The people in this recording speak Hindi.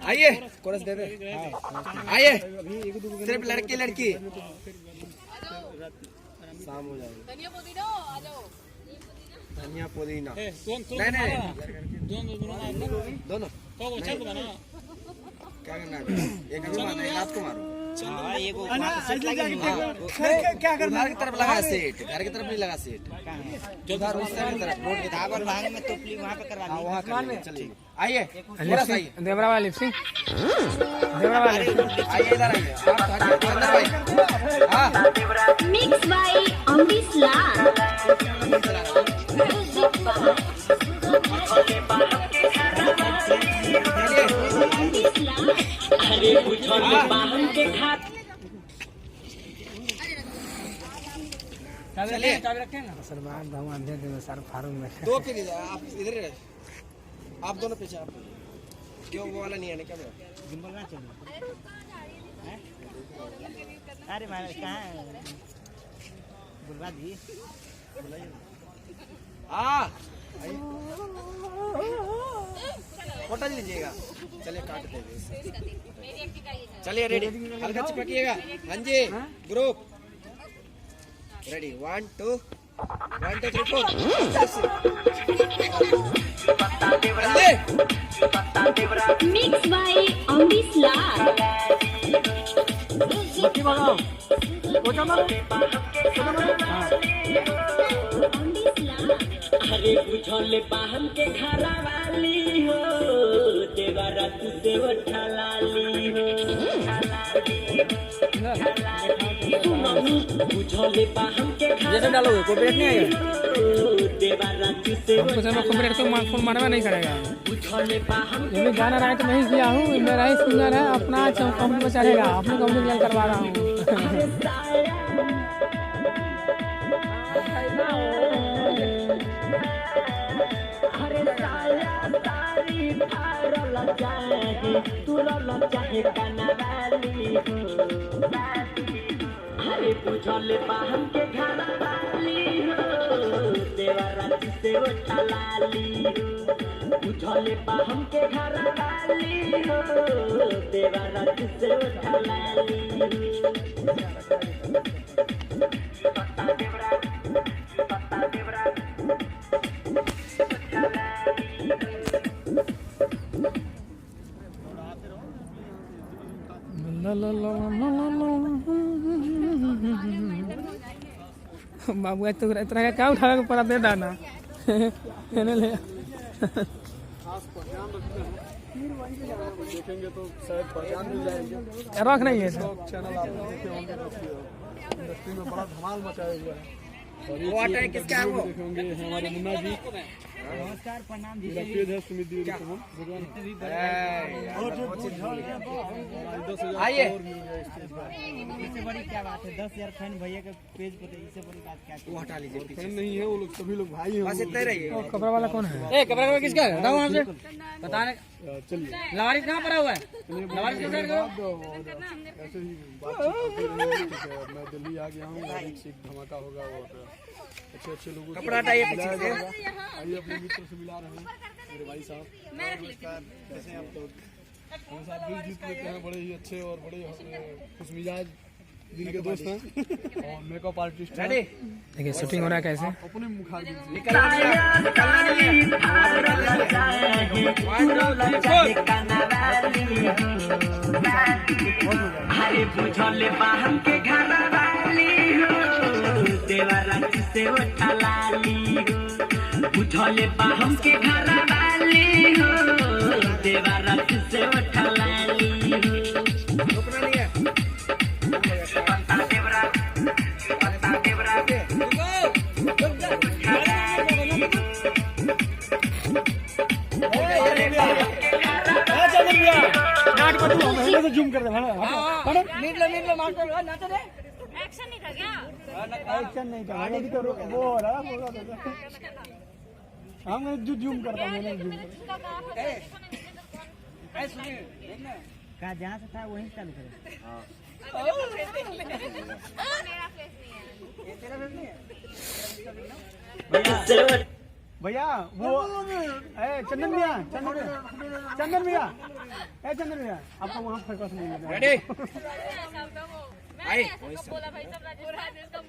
आइए कोरस दे दे। आइए सिर्फ लड़के लड़की शाम हो जाएगी। धनिया पुदीना आ जाओ। धनिया पुदीना नहीं दोनों क्या करना है? एक रात को मारो। क्या करना? घर की तरफ लगा सेट, घर की तरफ नहीं लगा सेट, जो घर उस तरफ रोड के धागा भाग में तो वहाँ पे करवा ली। वहाँ कर चलिए। आइए देवरा वाला लिपसिंग, देवरा वाला आइए इधर आइए आप अंदर भाई। हाँ मिक्स बाय अमरीश लाल। अरे बुझले बाहन के खात चलिए चाबी रखें ना सर। बाहर भगवान दे दे सर फार्म में दो फिर आप इधर ही आप दोनों पीछे आप क्यों वो वाला नहीं है क्या गिम्बल ना चलो। अरे मारे कहाँ बुलवा दी फोटो लीजिएगा। चलिए काट देंगे। चलिए रेडी हल्का चिपकिएगा। हाँ जी group ready 1 2 1 2 3 4 mix by Amrish Lal. मक्की बनाओ कोचा मारो। अरे बुझले बाहन के घरा वाली हो देवरा तू देव ठलाली हो बुझले बाहन के जैसे डालोगे कॉपीराइट नहीं आएगा। देवरा तू देव हमको सर कॉपीराइट तो फोन मारना नहीं करेगा। बुझले बाहन ये भी गाना राइट मैं ही किया हूँ, मेरा ही सिंगर है, अपना कंपनी में चलेगा, अपने कंपनी में करवा रहा हूँ। अरे बुझले बाहन के घर वाली हो देवरा से ठलाली हो बुझले बाहन के घर वाली हो देवरा से ठलाली बाबू तो इतना का क्या उठा के पड़ा दे दाना देखेंगे तो शायद पहचान मिल जाएंगे। रख नहीं है चैनल आप देखे होंगे इंडस्ट्री में बड़ा धमाल मचाया हुआ है। और ये वो आता है किसका है वो? देखेंगे हमारे मुन्ना जी। नमस्कार प्रणाम जी। मेरा पेज है सुमित जी भगवान। आइए इससे बड़ी क्या बात है? 10,000 फैन भैया के पेज पे, इससे बड़ी बात क्या? वो हटा लीजिए पीछे। फैन नहीं है वो लोग, सभी लोग भाई हैं। बस इतना ही रहिए। कपड़ा वाला कौन है? ए कपड़ा वाला किसका है? बताओ हमसे बताने। चलिए लवारिस कहाँ पड़ा हुआ है? लवारिस के साइड ऐसे ही बातचीत होती रहेगी। ठीक है, मैं दिल्ली आ गया हूँ, एक से एक धमाका होगा और अच्छे अच्छे लोगों से कपड़ा हटाइए पीछे से। आइए अपने मित्र से मिला रहे हैं मेरे भाई साहब। नमस्कार, कैसे हैं आप लोग? हम साथ दिल जीत लेते हैं, बड़े ही अच्छे और बड़े खुशमिजाज दिल के दोस्त हैं और मेकअप आर्टिस्ट हैं। देखिए शूटिंग हो रहा है कैसे? अपने मुखा दीजिए। निकलना नहीं अरे बुझले बाहन के घर वाली हो देवरा से ठलाली हो बुझले बाहन के घर वाली हो देवरा से ठलाली हो रुकना नहीं है। जूम कर दे एक्शन नहीं था क्या? एक्शन नहीं था वो हो रहा हम जो जूम करता मैंने जूम कर कहा जहाँ से था वहीं चालू करें। मेरा फेस नहीं है। भैया वो चंदन भैया चंदन भैया चंदन भैया आपको वहाँ फोकस नहीं मिल रहा है। रेडी ऐसा होगा वो मैं आई। ऐसा बोला भाई सब राजेश का